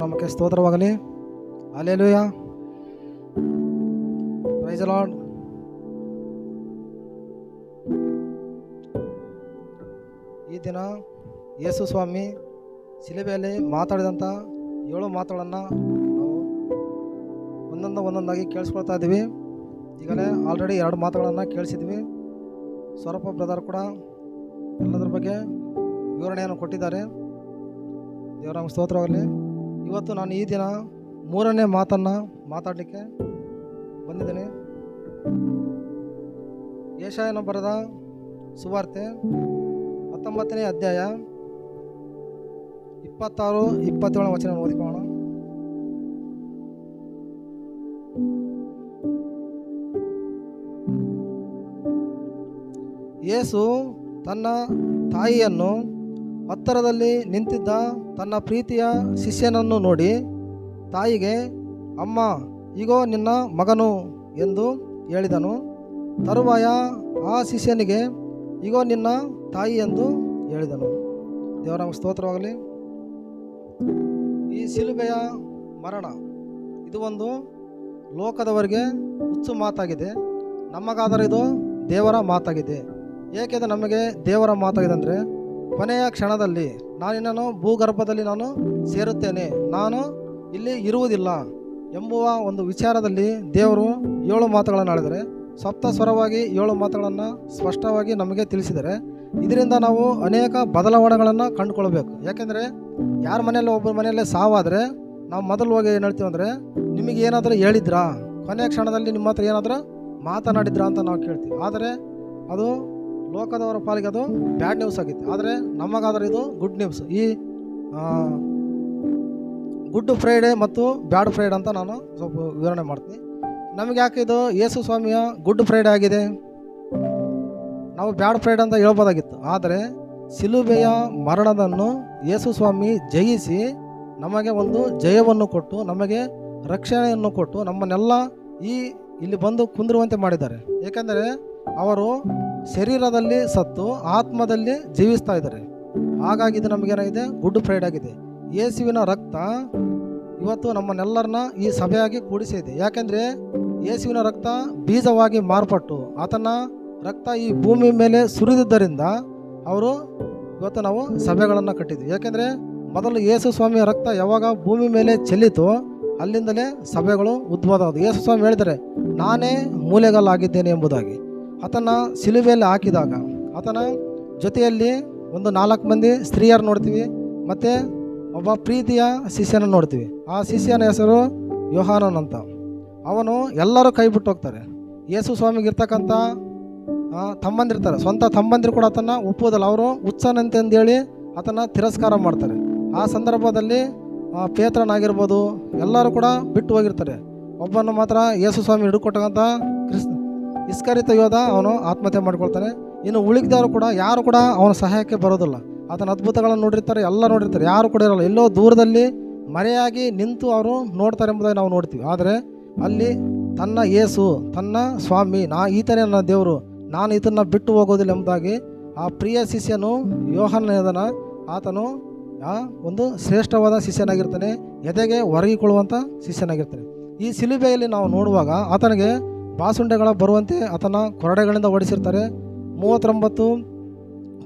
ನಮಗೆ ಸ್ತೋತ್ರವಾಗಲಿ. Hallelujah, praise the lord. ಈ ದಿನ ಯೇಸು ಸ್ವಾಮಿ ಶಿಲುಬೆಯಲ್ಲಿ ಮಾತಾಡಿದಂಥ 7 ಮಾತುಗಳನ್ನು ನಾವು ಒಂದೊಂದಾಗಿ ಕೇಳಿಸ್ಕೊಳ್ತಾ ಇದ್ದೀವಿ. ಈಗಲೇ ಆಲ್ರೆಡಿ 2 ಮಾತುಗಳನ್ನು ಕೇಳಿಸಿದ್ವಿ. ಸ್ವರೂಪ ಬ್ರದರ್ ಕೂಡ ಎಲ್ಲದರ ಬಗ್ಗೆ ವಿವರಣೆಯನ್ನು ಕೊಟ್ಟಿದ್ದಾರೆ. ದೇವರ ಸ್ತೋತ್ರವಾಗಲಿ. ಇವತ್ತು ನಾನು ಈ ದಿನ 3ನೇ ಮಾತನ್ನು ಮಾತಾಡಲಿಕ್ಕೆ ಬಂದಿದ್ದೇನೆ. ಯೆಶಾಯನ ಬರೆದ ಸುವಾರ್ತೆ 19ನೇ ಅಧ್ಯಾಯ 26-27 ವಚನ ಓದಿಕೊಳ್ಳೋಣ. ಯೇಸು ತನ್ನ ತಾಯಿಯನ್ನು ಹತ್ತಿರದಲ್ಲಿ ನಿಂತಿದ್ದ ತನ್ನ ಪ್ರೀತಿಯ ಶಿಷ್ಯನನ್ನು ನೋಡಿ ತಾಯಿಗೆ, ಅಮ್ಮ, ಇಗೋ ನಿನ್ನ ಮಗನು ಎಂದು ಹೇಳಿದನು. ತರುವಾಯ ಆ ಶಿಷ್ಯನಿಗೆ, ಇಗೋ ನಿನ್ನ ತಾಯಿ ಎಂದು ಹೇಳಿದನು. ದೇವರ ಸ್ತೋತ್ರವಾಗಲಿ. ಈ ಶಿಲುಬೆಯ ಮರಣ ಇದು ಒಂದು ಲೋಕದವರಿಗೆ ಹುಚ್ಚು ಮಾತಾಗಿದೆ. ನಮಗಾದರೆ ಇದು ದೇವರ ಮಾತಾಗಿದೆ. ಏಕೆಂದರೆ ನಮಗೆ ದೇವರ ಮಾತಾಗಿದೆ ಅಂದರೆ, ಕೊನೆಯ ಕ್ಷಣದಲ್ಲಿ ನಾನಿನ್ನೂ ಭೂಗರ್ಭದಲ್ಲಿ ನಾನು ಸೇರುತ್ತೇನೆ, ನಾನು ಇಲ್ಲಿ ಇರುವುದಿಲ್ಲ ಎಂಬುವ ಒಂದು ವಿಚಾರದಲ್ಲಿ ದೇವರು 7 ಮಾತುಗಳನ್ನು ಆಡಿದರೆ, ಸಪ್ತ ಸ್ವರವಾಗಿ 7 ಮಾತುಗಳನ್ನು ಸ್ಪಷ್ಟವಾಗಿ ನಮಗೆ ತಿಳಿಸಿದರೆ, ಇದರಿಂದ ನಾವು ಅನೇಕ ಬದಲಾವಣೆಗಳನ್ನು ಕಂಡುಕೊಳ್ಬೇಕು. ಯಾಕೆಂದರೆ ಯಾರ ಮನೆಯಲ್ಲಿ ಒಬ್ಬರ ಮನೆಯಲ್ಲೇ ಸಾವಾದರೆ ನಾವು ಮೊದಲು ಹೋಗಿ ಏನು ಹೇಳ್ತೀವಿ ಅಂದರೆ, ನಿಮಗೆ ಏನಾದರೂ ಹೇಳಿದ್ರಾ, ಕೊನೆಯ ಕ್ಷಣದಲ್ಲಿ ನಿಮ್ಮ ಹತ್ರ ಏನಾದರೂ ಮಾತನಾಡಿದ್ರಾ ಅಂತ ನಾವು ಕೇಳ್ತೀವಿ. ಆದರೆ ಅದು ಲೋಕದವರ ಪಾಲಿಗೆ ಅದು ಬ್ಯಾಡ್ ನ್ಯೂಸ್ ಆಗಿತ್ತು. ಆದರೆ ನಮಗಾದರೆ ಇದು ಗುಡ್ ನ್ಯೂಸ್. ಈ ಗುಡ್ ಫ್ರೈಡೇ ಮತ್ತು ಬ್ಯಾಡ್ ಫ್ರೈಡೆ ಅಂತ ನಾನು ಸ್ವಲ್ಪ ವಿವರಣೆ ಮಾಡ್ತೀನಿ. ನಮಗೆ ಯಾಕೆ ಇದು ಯೇಸು ಸ್ವಾಮಿಯ ಗುಡ್ ಫ್ರೈಡೆ ಆಗಿದೆ? ನಾವು ಬ್ಯಾಡ್ ಫ್ರೈಡೆ ಅಂತ ಹೇಳ್ಬೋದಾಗಿತ್ತು. ಆದರೆ ಶಿಲುಬೆಯ ಮರಣವನ್ನು ಯೇಸು ಸ್ವಾಮಿ ಜಯಿಸಿ ನಮಗೆ ಒಂದು ಜಯವನ್ನು ಕೊಟ್ಟು, ನಮಗೆ ರಕ್ಷಣೆಯನ್ನು ಕೊಟ್ಟು, ನಮ್ಮನ್ನೆಲ್ಲ ಇಲ್ಲಿ ಬಂದು ಕುಂದಿರುವಂತೆ ಮಾಡಿದ್ದಾರೆ. ಏಕೆಂದರೆ ಅವರು ಶರೀರದಲ್ಲಿ ಸತ್ತು ಆತ್ಮದಲ್ಲಿ ಜೀವಿಸ್ತಾ ಇದ್ದಾರೆ. ಹಾಗಾಗಿ ಇದು ನಮಗೇನಾಗಿದೆ? ಗುಡ್ ಫ್ರೈಡೆ ಆಗಿದೆ. ಯೇಸುವಿನ ರಕ್ತ ಇವತ್ತು ನಮ್ಮನ್ನೆಲ್ಲರನ್ನ ಈ ಸಭೆಯಾಗಿ ಕೂಡಿಸಿದೆ. ಯಾಕೆಂದರೆ ಯೇಸುವಿನ ರಕ್ತ ಬೀಜವಾಗಿ ಮಾರ್ಪಟ್ಟು ಆತನ ರಕ್ತ ಈ ಭೂಮಿ ಮೇಲೆ ಸುರಿದಿದ್ದರಿಂದ ಇವತ್ತು ನಾವು ಸಭೆಗಳನ್ನು ಕಟ್ಟಿದ್ವಿ. ಯಾಕೆಂದರೆ ಮೊದಲು ಯೇಸು ಸ್ವಾಮಿಯ ರಕ್ತ ಯಾವಾಗ ಭೂಮಿ ಮೇಲೆ ಚೆಲ್ಲಿತೋ ಅಲ್ಲಿಂದಲೇ ಸಭೆಗಳು ಉದ್ಭವ ಆದವು. ಯೇಸು ಸ್ವಾಮಿ ಹೇಳಿದರೆ, ನಾನೇ ಮೂಲೆಗಲ್ಲಾಗಿದ್ದೇನೆ ಎಂಬುದಾಗಿ. ಆತನ ಶಿಲುಬೆಯಲ್ಲಿ ಹಾಕಿದಾಗ ಆತನ ಜೊತೆಯಲ್ಲಿ ಒಂದು 4 ಮಂದಿ ಸ್ತ್ರೀಯರು ನೋಡ್ತೀವಿ, ಮತ್ತು ಒಬ್ಬ ಪ್ರೀತಿಯ ಶಿಷ್ಯನ ನೋಡ್ತೀವಿ. ಆ ಶಿಷ್ಯನ ಹೆಸರು ಯೋಹಾನನ್ ಅಂತ. ಅವನು ಎಲ್ಲರೂ ಕೈ ಬಿಟ್ಟು ಹೋಗ್ತಾರೆ. ಯೇಸು ಸ್ವಾಮಿಗೆ ಇರ್ತಕ್ಕಂಥ ತಮ್ಮಂದಿರ್ತಾರೆ, ಸ್ವಂತ ತಮ್ಮಂದಿರು ಕೂಡ ಆತನ ಒಪ್ಪುವುದಲ್ಲ. ಅವರು ಹುಚ್ಚನಂತಂದೇಳಿ ಆತನ ತಿರಸ್ಕಾರ ಮಾಡ್ತಾರೆ. ಆ ಸಂದರ್ಭದಲ್ಲಿ ಪೇತ್ರನಾಗಿರ್ಬೋದು ಎಲ್ಲರೂ ಕೂಡ ಬಿಟ್ಟು ಹೋಗಿರ್ತಾರೆ. ಒಬ್ಬನ ಮಾತ್ರ ಯೇಸು ಸ್ವಾಮಿ ಹಿಡ್ಕೊಟ್ಟಂಥ ಇಸ್ಕರಿತ ಯೋಧ ಅವನು ಆತ್ಮಹತ್ಯೆ ಮಾಡ್ಕೊಳ್ತಾನೆ. ಇನ್ನು ಉಳಿದವರು ಕೂಡ ಯಾರು ಕೂಡ ಅವನ ಸಹಾಯಕ್ಕೆ ಬರೋದಿಲ್ಲ. ಆತನ ಅದ್ಭುತಗಳನ್ನು ನೋಡಿರ್ತಾರೆ, ಎಲ್ಲ ನೋಡಿರ್ತಾರೆ, ಯಾರು ಕೂಡ ಇರೋಲ್ಲ. ಎಲ್ಲೋ ದೂರದಲ್ಲಿ ಮರೆಯಾಗಿ ನಿಂತು ಅವರು ನೋಡ್ತಾರೆ ಎಂಬುದಾಗಿ ನಾವು ನೋಡ್ತೀವಿ. ಆದರೆ ಅಲ್ಲಿ ತನ್ನ ಯೇಸು, ತನ್ನ ಸ್ವಾಮಿ, ಈತನೇ ನನ್ನ ದೇವರು, ನಾನು ಇದನ್ನು ಬಿಟ್ಟು ಹೋಗೋದಿಲ್ಲ ಎಂಬುದಾಗಿ ಆ ಪ್ರಿಯ ಶಿಷ್ಯನು ಯೋಹಾನನ ಆತನು ಒಂದು ಶ್ರೇಷ್ಠವಾದ ಶಿಷ್ಯನಾಗಿರ್ತಾನೆ, ಎದೆಗೆ ಒರಗಿಕೊಳ್ಳುವಂಥ ಶಿಷ್ಯನಾಗಿರ್ತಾನೆ. ಈ ಶಿಲುಬೆಯಲ್ಲಿ ನಾವು ನೋಡುವಾಗ ಆತನಿಗೆ ಬಾಸುಂಡೆಗಳ ಬರುವಂತೆ ಆತನ ಕೊರಡೆಗಳಿಂದ ಹೊಡಿಸಿರ್ತಾರೆ. 39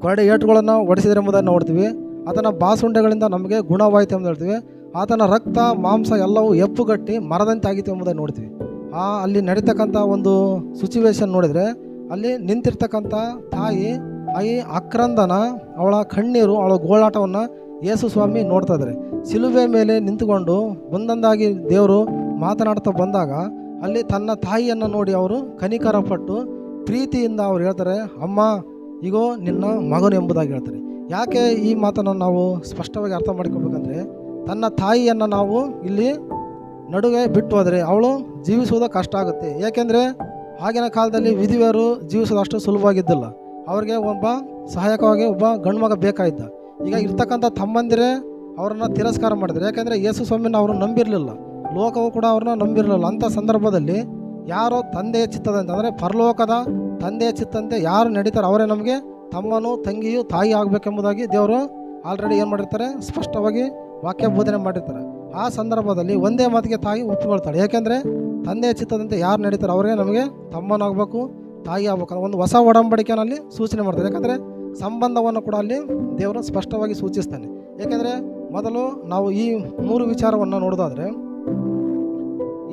ಕೊರಡೆ ಏಟುಗಳನ್ನು ಹೊಡಿಸಿದ್ರೆ ಎಂಬುದನ್ನು ನೋಡ್ತೀವಿ. ಆತನ ಬಾಸುಂಡೆಗಳಿಂದ ನಮಗೆ ಗುಣವಾಯಿತು ಎಂದು ಹೇಳ್ತೀವಿ. ಆತನ ರಕ್ತ ಮಾಂಸ ಎಲ್ಲವೂ ಎಪ್ಪುಗಟ್ಟಿ ಮರದಂತೆ ಆಗಿತ್ತು ಎಂಬುದನ್ನು ನೋಡ್ತೀವಿ. ಅಲ್ಲಿ ನಡೀತಕ್ಕಂಥ ಒಂದು ಸಿಚುವೇಶನ್ ನೋಡಿದರೆ, ಅಲ್ಲಿ ನಿಂತಿರ್ತಕ್ಕಂಥ ತಾಯಿ ಈ ಆಕ್ರಂದನ, ಅವಳ ಕಣ್ಣೀರು, ಅವಳ ಗೋಳಾಟವನ್ನು ಯೇಸು ಸ್ವಾಮಿ ನೋಡ್ತಾ ಇದ್ದಾರೆ. ಶಿಲುಬೆ ಮೇಲೆ ನಿಂತುಕೊಂಡು ಒಂದೊಂದಾಗಿ ದೇವರು ಮಾತನಾಡ್ತಾ ಬಂದಾಗ ಅಲ್ಲಿ ತನ್ನ ತಾಯಿಯನ್ನು ನೋಡಿ ಅವರು ಕನಿಕರಪಟ್ಟು ಪ್ರೀತಿಯಿಂದ ಅವ್ರು ಹೇಳ್ತಾರೆ, ಅಮ್ಮ, ಇಗೋ ನಿನ್ನ ಮಗನು ಎಂಬುದಾಗಿ ಹೇಳ್ತಾರೆ. ಯಾಕೆ ಈ ಮಾತನ್ನು ನಾವು ಸ್ಪಷ್ಟವಾಗಿ ಅರ್ಥ ಮಾಡ್ಕೋಬೇಕಂದ್ರೆ, ತನ್ನ ತಾಯಿಯನ್ನು ನಾವು ಇಲ್ಲಿ ನಡುವೆ ಬಿಟ್ಟು ಹೋದರೆ ಅವಳು ಜೀವಿಸುವುದು ಕಷ್ಟ ಆಗುತ್ತೆ. ಏಕೆಂದರೆ ಆಗಿನ ಕಾಲದಲ್ಲಿ ವಿಧವೆಯರು ಜೀವಿಸೋದು ಅಷ್ಟು ಸುಲಭವಾಗಿದ್ದಿಲ್ಲ. ಅವ್ರಿಗೆ ಒಬ್ಬ ಸಹಾಯಕವಾಗಿ ಒಬ್ಬ ಗಂಡು ಮಗ ಬೇಕಾಗಿದ್ದ. ಈಗ ಇರ್ತಕ್ಕಂಥ ತಮ್ಮಂದಿರೇ ಅವರನ್ನು ತಿರಸ್ಕಾರ ಮಾಡಿದ್ದಾರೆ. ಯಾಕೆಂದರೆ ಯೇಸು ಸ್ವಾಮಿನ ಅವರು ನಂಬಿರಲಿಲ್ಲ, ಲೋಕವು ಕೂಡ ಅವ್ರನ್ನ ನಂಬಿರಲಿಲ್ಲ. ಅಂಥ ಸಂದರ್ಭದಲ್ಲಿ ಯಾರೋ ತಂದೆಯ ಚಿತ್ತದಂತೆ, ಅಂದರೆ ಪರಲೋಕದ ತಂದೆಯ ಚಿತ್ತಂತೆ ಯಾರು ನಡೀತಾರೆ ಅವರೇ ನಮಗೆ ತಮ್ಮನು ತಂಗಿಯು ತಾಯಿ ಆಗಬೇಕೆಂಬುದಾಗಿ ದೇವರು ಆಲ್ರೆಡಿ ಏನು ಮಾಡಿರ್ತಾರೆ, ಸ್ಪಷ್ಟವಾಗಿ ವಾಕ್ಯ ಬೋಧನೆ ಮಾಡಿರ್ತಾರೆ. ಆ ಸಂದರ್ಭದಲ್ಲಿ ಒಂದೇ ಮಾತಿಗೆ ತಾಯಿ ಒಪ್ಪಿಕೊಳ್ತಾಳೆ. ಏಕೆಂದರೆ ತಂದೆಯ ಚಿತ್ತದಂತೆ ಯಾರು ನಡೀತಾರೆ ಅವರೇ ನಮಗೆ ತಮ್ಮನಾಗಬೇಕು, ತಾಯಿ ಆಗ್ಬೇಕು. ಒಂದು ಹೊಸ ಒಡಂಬಡಿಕೆಯಲ್ಲಿ ಸೂಚನೆ ಮಾಡ್ತಾರೆ. ಯಾಕಂದರೆ ಸಂಬಂಧವನ್ನು ಕೂಡ ಅಲ್ಲಿ ದೇವರು ಸ್ಪಷ್ಟವಾಗಿ ಸೂಚಿಸ್ತಾನೆ. ಏಕೆಂದರೆ ಮೊದಲು ನಾವು ಈ 3 ವಿಚಾರವನ್ನು ನೋಡೋದಾದರೆ,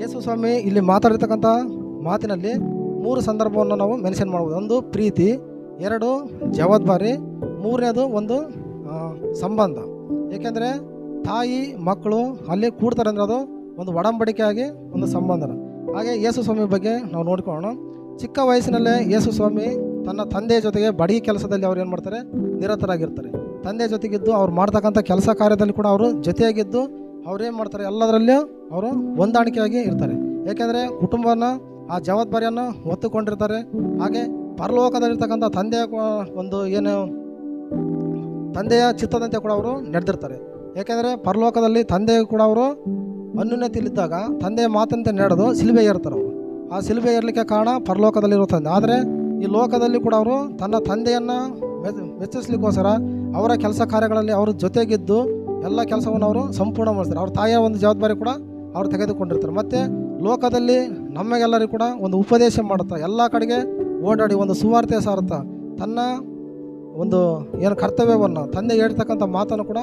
ಯೇಸು ಸ್ವಾಮಿ ಇಲ್ಲಿ ಮಾತಾಡಿರ್ತಕ್ಕಂಥ ಮಾತಿನಲ್ಲಿ 3 ಸಂದರ್ಭವನ್ನು ನಾವು ಮೆನ್ಷನ್ ಮಾಡ್ಬೋದು. ಒಂದು ಪ್ರೀತಿ, 2 ಜವಾಬ್ದಾರಿ, 3ನೇದು ಒಂದು ಸಂಬಂಧ. ಏಕೆಂದರೆ ತಾಯಿ ಮಕ್ಕಳು ಅಲ್ಲಿ ಕೂಡ್ತಾರೆ ಅಂದರೆ ಅದು ಒಂದು ಒಡಂಬಡಿಕೆಯಾಗಿ ಒಂದು ಸಂಬಂಧನ. ಹಾಗೆ ಯೇಸು ಸ್ವಾಮಿ ಬಗ್ಗೆ ನಾವು ನೋಡ್ಕೊಳ್ಳೋಣ. ಚಿಕ್ಕ ವಯಸ್ಸಿನಲ್ಲೇ ಯೇಸು ಸ್ವಾಮಿ ತನ್ನ ತಂದೆಯ ಜೊತೆಗೆ ಬಡಗಿ ಕೆಲಸದಲ್ಲಿ ಅವ್ರು ಏನು ಮಾಡ್ತಾರೆ, ನಿರತರಾಗಿರ್ತಾರೆ. ತಂದೆಯ ಜೊತೆಗಿದ್ದು ಅವ್ರು ಮಾಡ್ತಕ್ಕಂಥ ಕೆಲಸ ಕಾರ್ಯದಲ್ಲಿ ಕೂಡ ಅವರು ಜೊತೆಯಾಗಿದ್ದು ಅವ್ರೇನು ಮಾಡ್ತಾರೆ, ಎಲ್ಲದರಲ್ಲೂ ಅವರು ಹೊಂದಾಣಿಕೆಯಾಗಿ ಇರ್ತಾರೆ. ಏಕೆಂದರೆ ಕುಟುಂಬನ ಆ ಜವಾಬ್ದಾರಿಯನ್ನು ಹೊತ್ತುಕೊಂಡಿರ್ತಾರೆ. ಹಾಗೆ ಪರಲೋಕದಲ್ಲಿರ್ತಕ್ಕಂಥ ತಂದೆಯ ಚಿತ್ತದಂತೆ ಕೂಡ ಅವರು ನಡೆದಿರ್ತಾರೆ. ಏಕೆಂದರೆ ಪರಲೋಕದಲ್ಲಿ ತಂದೆಯು ಕೂಡ ಅವರು ಅನ್ಯೋನ್ಯತೆಯಲ್ಲಿದ್ದಾಗ ತಂದೆಯ ಮಾತಂತೆ ನಡೆದು ಶಿಲುಬೆ ಏರ್ತಾರೆ. ಅವರು ಆ ಶಿಲುಬೆ ಏರಲಿಕ್ಕೆ ಕಾರಣ ಪರಲೋಕದಲ್ಲಿರೋ ತಂದೆ. ಆದರೆ ಈ ಲೋಕದಲ್ಲಿ ಕೂಡ ಅವರು ತನ್ನ ತಂದೆಯನ್ನು ಮೆಚ್ಚಿಸ್ಲಿಕ್ಕೋಸ್ಕರ ಅವರ ಕೆಲಸ ಕಾರ್ಯಗಳಲ್ಲಿ ಅವರು ಜೊತೆಗಿದ್ದು ಎಲ್ಲ ಕೆಲಸವನ್ನು ಅವರು ಸಂಪೂರ್ಣ ಮಾಡ್ತಾರೆ. ಅವ್ರ ತಾಯಿಯ ಒಂದು ಜವಾಬ್ದಾರಿ ಕೂಡ ಅವರು ತೆಗೆದುಕೊಂಡಿರ್ತಾರೆ. ಮತ್ತು ಲೋಕದಲ್ಲಿ ನಮಗೆಲ್ಲರಿಗೂ ಕೂಡ ಒಂದು ಉಪದೇಶ ಮಾಡುತ್ತಾ ಎಲ್ಲ ಕಡೆಗೆ ಓಡಾಡಿ ಒಂದು ಸುವಾರ್ತೆ ಸಾರುತ್ತಾ ತನ್ನ ಒಂದು ಏನು ಕರ್ತವ್ಯವನ್ನು ತಂದೆ ಹೇಳ್ತಕ್ಕಂಥ ಮಾತನ್ನು ಕೂಡ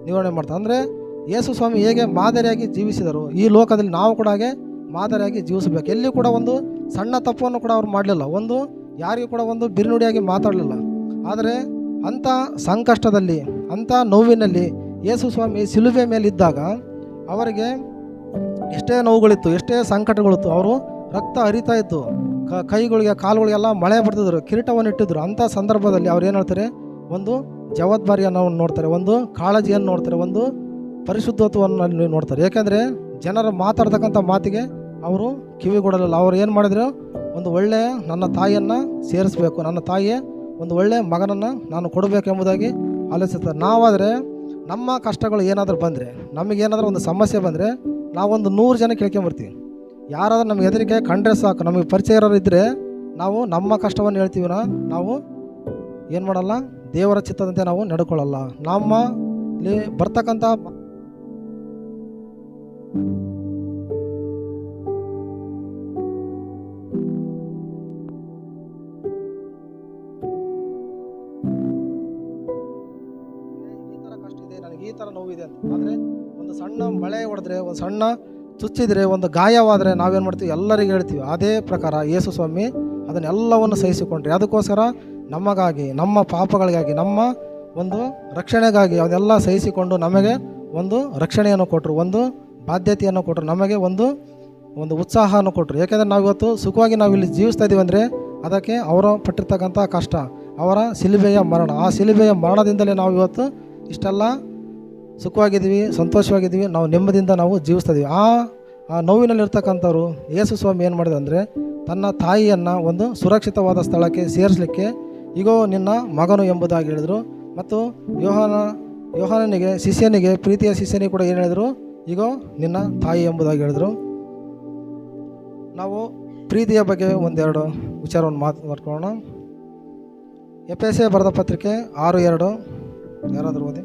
ನಿವಾರಣೆ ಮಾಡ್ತಾರೆ. ಅಂದರೆ ಯೇಸು ಸ್ವಾಮಿ ಹೇಗೆ ಮಾದರಿಯಾಗಿ ಜೀವಿಸಿದರು, ಈ ಲೋಕದಲ್ಲಿ ನಾವು ಕೂಡ ಹಾಗೆ ಮಾದರಿಯಾಗಿ ಜೀವಿಸಬೇಕು. ಎಲ್ಲಿ ಕೂಡ ಒಂದು ಸಣ್ಣ ತಪ್ಪನ್ನು ಕೂಡ ಅವ್ರು ಮಾಡಲಿಲ್ಲ, ಒಂದು ಯಾರಿಗೂ ಕೂಡ ಒಂದು ಬಿರುನುಡಿಯಾಗಿ ಮಾತಾಡಲಿಲ್ಲ. ಆದರೆ ಅಂಥ ಸಂಕಷ್ಟದಲ್ಲಿ, ಅಂಥ ನೋವಿನಲ್ಲಿ ಯೇಸು ಸ್ವಾಮಿ ಶಿಲುಬೆ ಮೇಲಿದ್ದಾಗ ಅವರಿಗೆ ಎಷ್ಟೇ ನೋವುಗಳಿತ್ತು, ಎಷ್ಟೇ ಸಂಕಟಗಳಿತ್ತು, ಅವರು ರಕ್ತ ಹರಿತಾ ಇತ್ತು, ಕೈಗಳಿಗೆ ಕಾಲುಗಳಿಗೆಲ್ಲ ಮಳೆ ಬರ್ತಿದ್ರು, ಕಿರೀಟವನ್ನು ಇಟ್ಟಿದ್ರು. ಅಂಥ ಸಂದರ್ಭದಲ್ಲಿ ಅವ್ರು ಏನು ಹೇಳ್ತಾರೆ, ಒಂದು ಜವಾಬ್ದಾರಿಯನ್ನು ನೋಡ್ತಾರೆ, ಒಂದು ಕಾಳಜಿಯನ್ನು ನೋಡ್ತಾರೆ, ಒಂದು ಪರಿಶುದ್ಧತ್ವವನ್ನು ನೋಡ್ತಾರೆ. ಏಕೆಂದರೆ ಜನರು ಮಾತಾಡ್ತಕ್ಕಂಥ ಮಾತಿಗೆ ಅವರು ಕಿವಿಗೊಡಲಿಲ್ಲ. ಅವ್ರು ಏನು ಮಾಡಿದ್ರು, ಒಂದು ಒಳ್ಳೆಯ ನನ್ನ ತಾಯಿಯನ್ನು ಸೇರಿಸಬೇಕು, ನನ್ನ ತಾಯಿಯೇ ಒಂದು ಒಳ್ಳೆಯ ಮಗನನ್ನು ನಾನು ಕೊಡಬೇಕೆಂಬುದಾಗಿ ಆಲೋಚಿಸ್ತಾರೆ. ನಾವಾದರೆ ನಮ್ಮ ಕಷ್ಟಗಳು ಏನಾದರೂ ಬಂದರೆ, ನಮಗೇನಾದರೂ ಒಂದು ಸಮಸ್ಯೆ ಬಂದರೆ ನಾವೊಂದು 100 ಜನ ಕೇಳ್ಕೊಂಬರ್ತೀವಿ. ಯಾರಾದರೂ ನಮಗೆ ಹೆದರಿಕೆ ಕಂಡ್ರೆ ಸಾಕು, ನಮಗೆ ಪರಿಚಯ ಇರೋರು ಇದ್ದರೆ ನಾವು ನಮ್ಮ ಕಷ್ಟವನ್ನು ಹೇಳ್ತೀವಿ. ನಾವು ಏನು ಮಾಡಲ್ಲ, ದೇವರ ಚಿತ್ತದಂತೆ ನಾವು ನಡ್ಕೊಳ್ಳಲ್ಲ. ನಮ್ಮಲ್ಲಿ ಬರ್ತಕ್ಕಂಥ ಈ ಥರ ನೋವಿದೆ ಅಂತ. ಆದರೆ ಒಂದು ಸಣ್ಣ ಮಳೆ ಹೊಡೆದ್ರೆ, ಒಂದು ಸಣ್ಣ ಚುಚ್ಚಿದ್ರೆ, ಒಂದು ಗಾಯವಾದರೆ ನಾವೇನು ಮಾಡ್ತೀವಿ, ಎಲ್ಲರಿಗೂ ಹೇಳ್ತೀವಿ. ಅದೇ ಪ್ರಕಾರ ಯೇಸು ಸ್ವಾಮಿ ಅದನ್ನೆಲ್ಲವನ್ನು ಸಹಿಸಿಕೊಂಡ್ರೆ, ಅದಕ್ಕೋಸ್ಕರ ನಮಗಾಗಿ, ನಮ್ಮ ಪಾಪಗಳಿಗಾಗಿ, ನಮ್ಮ ಒಂದು ರಕ್ಷಣೆಗಾಗಿ ಅದೆಲ್ಲ ಸಹಿಸಿಕೊಂಡು ನಮಗೆ ಒಂದು ರಕ್ಷಣೆಯನ್ನು ಕೊಟ್ಟರು, ಒಂದು ಬಾಧ್ಯತೆಯನ್ನು ಕೊಟ್ಟರು, ನಮಗೆ ಒಂದು ಉತ್ಸಾಹವನ್ನು ಕೊಟ್ಟರು. ಏಕೆಂದರೆ ನಾವಿವತ್ತು ಸುಖವಾಗಿ ನಾವಿಲ್ಲಿ ಜೀವಿಸ್ತಾ ಇದ್ದೀವಿ ಅಂದರೆ ಅದಕ್ಕೆ ಅವರು ಪಟ್ಟಿರ್ತಕ್ಕಂಥ ಕಷ್ಟ, ಅವರ ಶಿಲುಬೆಯ ಮರಣ. ಆ ಶಿಲುಬೆಯ ಮರಣದಿಂದಲೇ ನಾವು ಇವತ್ತು ಇಷ್ಟೆಲ್ಲ ಸುಖವಾಗಿದ್ದೀವಿ, ಸಂತೋಷವಾಗಿದ್ದೀವಿ, ನಾವು ನೆಮ್ಮದಿಯಿಂದ ನಾವು ಜೀವಿಸ್ತಾ ಇದ್ದೀವಿ. ಆ ನೋವಿನಲ್ಲಿರ್ತಕ್ಕಂಥವ್ರು ಯೇಸು ಸ್ವಾಮಿ ಏನು ಮಾಡಿದೆ ಅಂದರೆ, ತನ್ನ ತಾಯಿಯನ್ನು ಒಂದು ಸುರಕ್ಷಿತವಾದ ಸ್ಥಳಕ್ಕೆ ಸೇರಿಸಲಿಕ್ಕೆ ಈಗೋ ನಿನ್ನ ಮಗನು ಎಂಬುದಾಗಿ ಹೇಳಿದರು. ಮತ್ತು ಯೋಹಾನನಿಗೆ ಶಿಷ್ಯನಿಗೆ, ಪ್ರೀತಿಯ ಶಿಷ್ಯನಿಗೆ ಕೂಡ ಏನು ಹೇಳಿದರು, ಈಗೋ ನಿನ್ನ ತಾಯಿ ಎಂಬುದಾಗಿ ಹೇಳಿದರು. ನಾವು ಪ್ರೀತಿಯ ಬಗ್ಗೆ ಒಂದೆರಡು ವಿಚಾರವನ್ನು ಮಾತನಾಡ್ಕೊಳ್ಳೋಣ. ಎಫೆಸೆ ಬರೆದ ಪತ್ರಿಕೆ 6:2 ಯಾರಾದರೂ ಓದಿ.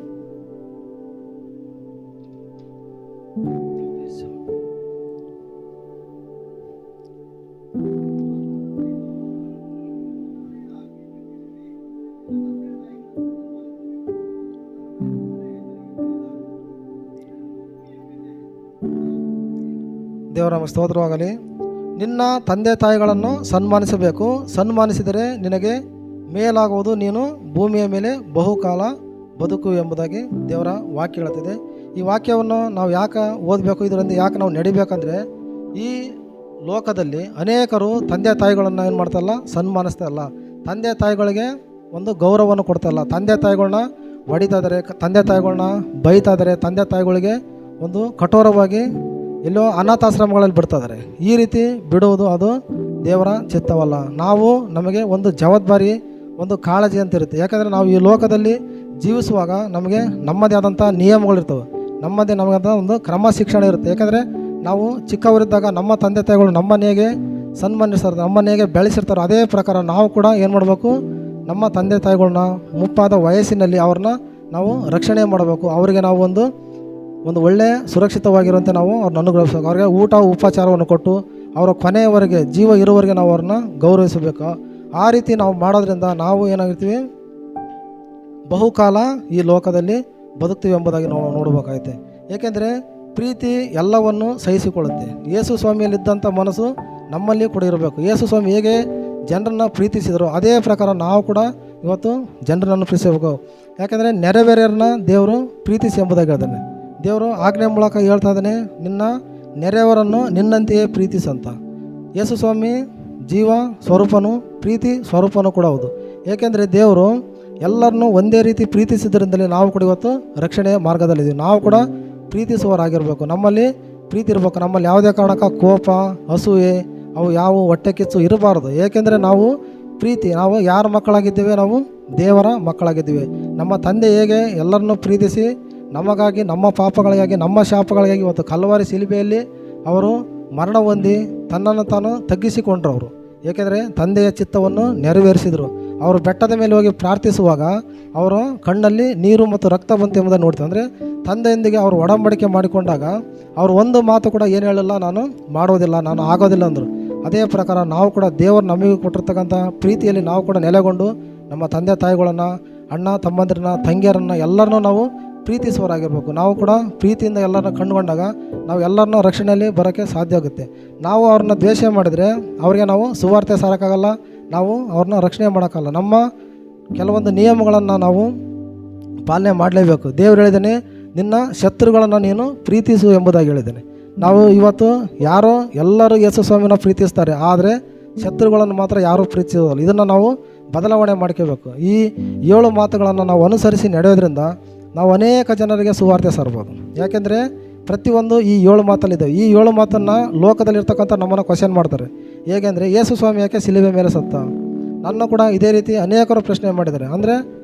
ದೇವರ ಸ್ತೋತ್ರವಾಗಲಿ. ನಿನ್ನ ತಂದೆ ತಾಯಿಗಳನ್ನು ಸನ್ಮಾನಿಸಬೇಕು, ಸನ್ಮಾನಿಸಿದರೆ ನಿನಗೆ ಮೇಲಾಗುವುದು, ನೀನು ಭೂಮಿಯ ಮೇಲೆ ಬಹುಕಾಲ ಬದುಕು ಎಂಬುದಾಗಿ ದೇವರ ವಾಕ್ಯ ಹೇಳ್ತಿದೆ. ಈ ವಾಕ್ಯವನ್ನು ನಾವು ಯಾಕೆ ಓದಬೇಕು, ಇದರಿಂದ ಯಾಕೆ ನಾವು ನಡಿಬೇಕಂದ್ರೆ, ಈ ಲೋಕದಲ್ಲಿ ಅನೇಕರು ತಂದೆ ತಾಯಿಗಳನ್ನು ಏನು ಮಾಡ್ತಾರಲ್ಲ, ಸನ್ಮಾನಿಸ್ತಾ ಇಲ್ಲ, ತಂದೆ ತಾಯಿಗಳಿಗೆ ಒಂದು ಗೌರವವನ್ನು ಕೊಡ್ತಾ ಇಲ್ಲ, ತಂದೆ ತಾಯಿಗಳನ್ನ ಹೊಡಿತಾ ಇದ್ದಾರೆ, ತಂದೆ ತಾಯಿಗಳನ್ನ ಬೈತಾ ಇದ್ದಾರೆ, ತಂದೆ ತಾಯಿಗಳಿಗೆ ಒಂದು ಕಠೋರವಾಗಿ ಎಲ್ಲೋ ಅನಾಥಾಶ್ರಮಗಳಲ್ಲಿ ಬಿಡ್ತಾ ಇದ್ದಾರೆ. ಈ ರೀತಿ ಬಿಡುವುದು ಅದು ದೇವರ ಚಿತ್ತವಲ್ಲ. ನಮಗೆ ಒಂದು ಜವಾಬ್ದಾರಿ, ಒಂದು ಕಾಳಜಿ ಅಂತ ಇರುತ್ತೆ. ಯಾಕಂದರೆ ನಾವು ಈ ಲೋಕದಲ್ಲಿ ಜೀವಿಸುವಾಗ ನಮಗೆ ನಮ್ಮದೇ ಆದಂಥ ನಿಯಮಗಳಿರ್ತವೆ, ನಮಗಾದ ಒಂದು ಕ್ರಮ ಶಿಕ್ಷಣ ಇರುತ್ತೆ. ಯಾಕಂದರೆ ನಾವು ಚಿಕ್ಕವರಿದ್ದಾಗ ನಮ್ಮ ತಂದೆ ತಾಯಿಗಳು ನಮ್ಮನ್ನು ಹೇಗೆ ಸನ್ಮಾನಿಸ್ತಾರೆ, ನಮ್ಮನ್ನು ಹೇಗೆ ಬೆಳೆಸಿರ್ತಾರೆ, ಅದೇ ಪ್ರಕಾರ ನಾವು ಕೂಡ ಏನು ಮಾಡಬೇಕು, ನಮ್ಮ ತಂದೆ ತಾಯಿಗಳನ್ನ ಮುಪ್ಪಾದ ವಯಸ್ಸಿನಲ್ಲಿ ಅವ್ರನ್ನ ನಾವು ರಕ್ಷಣೆ ಮಾಡಬೇಕು. ಅವರಿಗೆ ನಾವು ಒಂದು ಒಂದು ಒಳ್ಳೆಯ ಸುರಕ್ಷಿತವಾಗಿರುವಂತೆ ನಾವು ಅವ್ರನ್ನ ಅನುಗ್ರಹಿಸಬೇಕು. ಅವ್ರಿಗೆ ಊಟ ಉಪಚಾರವನ್ನು ಕೊಟ್ಟು ಅವರ ಕೊನೆಯವರೆಗೆ ಜೀವ ಇರುವವರೆಗೆ ನಾವು ಅವ್ರನ್ನ ಗೌರವಿಸಬೇಕು. ಆ ರೀತಿ ನಾವು ಮಾಡೋದ್ರಿಂದ ನಾವು ಏನಾಗಿರ್ತೀವಿ, ಬಹುಕಾಲ ಈ ಲೋಕದಲ್ಲಿ ಬದುಕ್ತೀವಿ ಎಂಬುದಾಗಿ ನಾವು ನೋಡಬೇಕಾಗುತ್ತೆ. ಏಕೆಂದರೆ ಪ್ರೀತಿ ಎಲ್ಲವನ್ನು ಸಹಿಸಿಕೊಳ್ಳುತ್ತೆ. ಯೇಸು ಸ್ವಾಮಿಯಲ್ಲಿದ್ದಂಥ ಮನಸ್ಸು ನಮ್ಮಲ್ಲಿ ಕೂಡ ಇರಬೇಕು. ಯೇಸು ಸ್ವಾಮಿ ಹೇಗೆ ಜನರನ್ನು ಪ್ರೀತಿಸಿದರು ಅದೇ ಪ್ರಕಾರ ನಾವು ಕೂಡ ಇವತ್ತು ಜನರನ್ನು ಪ್ರೀತಿಸಬೇಕು. ಯಾಕೆಂದರೆ ನೆರೆವೇರನ್ನ ದೇವರು ಪ್ರೀತಿಸಿ ಎಂಬುದಾಗಿ ಹೇಳ್ತಾನೆ. ದೇವರು ಆಜ್ಞೆ ಮೂಲಕ ಹೇಳ್ತಾ ಇದ್ದಾನೆ, ನಿನ್ನ ನೆರೆಯವರನ್ನು ನಿನ್ನಂತೆಯೇ ಪ್ರೀತಿಸಂತ. ಯೇಸು ಸ್ವಾಮಿ ಜೀವ ಸ್ವರೂಪನು ಪ್ರೀತಿ ಸ್ವರೂಪನೂ ಕೂಡ ಹೌದು. ಏಕೆಂದರೆ ದೇವರು ಎಲ್ಲರನ್ನೂ ಒಂದೇ ರೀತಿ ಪ್ರೀತಿಸಿದ್ರಿಂದಲೇ ನಾವು ಕೂಡ ಇವತ್ತು ರಕ್ಷಣೆಯ ಮಾರ್ಗದಲ್ಲಿದ್ದೀವಿ. ನಾವು ಕೂಡ ಪ್ರೀತಿಸುವವರಾಗಿರಬೇಕು. ನಮ್ಮಲ್ಲಿ ಪ್ರೀತಿ ಇರಬೇಕು. ನಮ್ಮಲ್ಲಿ ಯಾವುದೇ ಕಾರಣಕ್ಕೆ ಕೋಪ, ಅಸೂಯೆ, ಅವು ಯಾವ ಹೊಟ್ಟೆ ಕಿಚ್ಚು ಇರಬಾರ್ದು. ಏಕೆಂದರೆ ನಾವು ನಾವು ಯಾರ ಮಕ್ಕಳಾಗಿದ್ದೇವೆ? ನಾವು ದೇವರ ಮಕ್ಕಳಾಗಿದ್ದೇವೆ. ನಮ್ಮ ತಂದೆ ಹೇಗೆ ಎಲ್ಲರನ್ನೂ ಪ್ರೀತಿಸಿ ನಮಗಾಗಿ, ನಮ್ಮ ಪಾಪಗಳಿಗಾಗಿ, ನಮ್ಮ ಶಾಪಗಳಿಗಾಗಿ ಇವತ್ತು ಕಲ್ವಾರಿ ಶಿಲುಬೆಯಲ್ಲಿ ಅವರು ಮರಣ ಹೊಂದಿ ತನ್ನನ್ನು ತಾನು ತಗ್ಗಿಸಿಕೊಂಡ್ರು ಅವರು. ಏಕೆಂದರೆ ತಂದೆಯ ಚಿತ್ತವನ್ನು ನೆರವೇರಿಸಿದರು. ಅವರು ಬೆಟ್ಟದ ಮೇಲೆ ಹೋಗಿ ಪ್ರಾರ್ಥಿಸುವಾಗ ಅವರ ಕಣ್ಣಲ್ಲಿ ನೀರು ಮತ್ತು ರಕ್ತ ಬಂತು ಎಂಬುದನ್ನು ನೋಡ್ತೀವಿ. ಅಂದರೆ ತಂದೆಯೊಂದಿಗೆ ಅವರು ಒಡಂಬಡಿಕೆ ಮಾಡಿಕೊಂಡಾಗ ಅವರು ಒಂದು ಮಾತು ಕೂಡ ಏನು ಹೇಳಲ್ಲ, ನಾನು ಮಾಡೋದಿಲ್ಲ, ನಾನು ಆಗೋದಿಲ್ಲ ಅಂದರು. ಅದೇ ಪ್ರಕಾರ ನಾವು ಕೂಡ ದೇವರು ನಮಗೆ ಕೊಟ್ಟಿರ್ತಕ್ಕಂಥ ಪ್ರೀತಿಯಲ್ಲಿ ನಾವು ಕೂಡ ನೆಲೆಗೊಂಡು ನಮ್ಮ ತಂದೆ ತಾಯಿಗಳನ್ನು, ಅಣ್ಣ ತಮ್ಮಂದಿರನ್ನ, ತಂಗಿಯರನ್ನು ಎಲ್ಲರನ್ನೂ ನಾವು ಪ್ರೀತಿಸುವವರಾಗಿರ್ಬೇಕು. ನಾವು ಕೂಡ ಪ್ರೀತಿಯಿಂದ ಎಲ್ಲರನ್ನ ಕಂಡುಕೊಂಡಾಗ ನಾವು ಎಲ್ಲರನ್ನೂ ರಕ್ಷಣೆಯಲ್ಲಿ ಬರೋಕ್ಕೆ ಸಾಧ್ಯ ಆಗುತ್ತೆ. ನಾವು ಅವ್ರನ್ನ ದ್ವೇಷ ಮಾಡಿದರೆ ಅವರಿಗೆ ನಾವು ಸುವಾರ್ತೆ ಸಾರೋಕ್ಕಾಗಲ್ಲ, ನಾವು ಅವ್ರನ್ನ ರಕ್ಷಣೆ ಮಾಡೋಕ್ಕಲ್ಲ. ನಮ್ಮ ಕೆಲವೊಂದು ನಿಯಮಗಳನ್ನು ನಾವು ಪಾಲನೆ ಮಾಡಲೇಬೇಕು. ದೇವರು ಹೇಳಿದ್ದಾನೆ, ನಿನ್ನ ಶತ್ರುಗಳನ್ನು ನೀನು ಪ್ರೀತಿಸು ಎಂಬುದಾಗಿ ಹೇಳಿದ್ದಾನೆ. ನಾವು ಇವತ್ತು ಎಲ್ಲರೂ ಯೇಸು ಸ್ವಾಮಿನ ಪ್ರೀತಿಸ್ತಾರೆ, ಆದರೆ ಶತ್ರುಗಳನ್ನು ಮಾತ್ರ ಯಾರೂ ಪ್ರೀತಿಸೋದಿಲ್ಲ. ಇದನ್ನು ನಾವು ಬದಲಾವಣೆ ಮಾಡ್ಕೋಬೇಕು. ಈ 7 ಮಾತುಗಳನ್ನು ನಾವು ಅನುಸರಿಸಿ ನಡೆಯೋದ್ರಿಂದ ನಾವು ಅನೇಕ ಜನರಿಗೆ ಸುವಾರ್ತೆ ಸಾರ್ಬೋದು. ಯಾಕೆಂದರೆ ಪ್ರತಿಯೊಂದು ಈ 7 ಮಾತಲ್ಲಿದ್ದಾವೆ. ಈ 7 ಮಾತನ್ನು ಲೋಕದಲ್ಲಿರ್ತಕ್ಕಂಥ ನಮ್ಮನ್ನು ಕ್ವಶನ್ ಮಾಡ್ತಾರೆ. ಹೇಗೆಂದರೆ ಯೇಸು ಸ್ವಾಮಿ ಯಾಕೆ ಶಿಲುಬೆ ಮೇಲೆ ಸತ್ತ? ನನ್ನ ಕೂಡ ಇದೇ ರೀತಿ ಅನೇಕರು ಪ್ರಶ್ನೆ ಮಾಡಿದ್ದಾರೆ. ಅಂದರೆ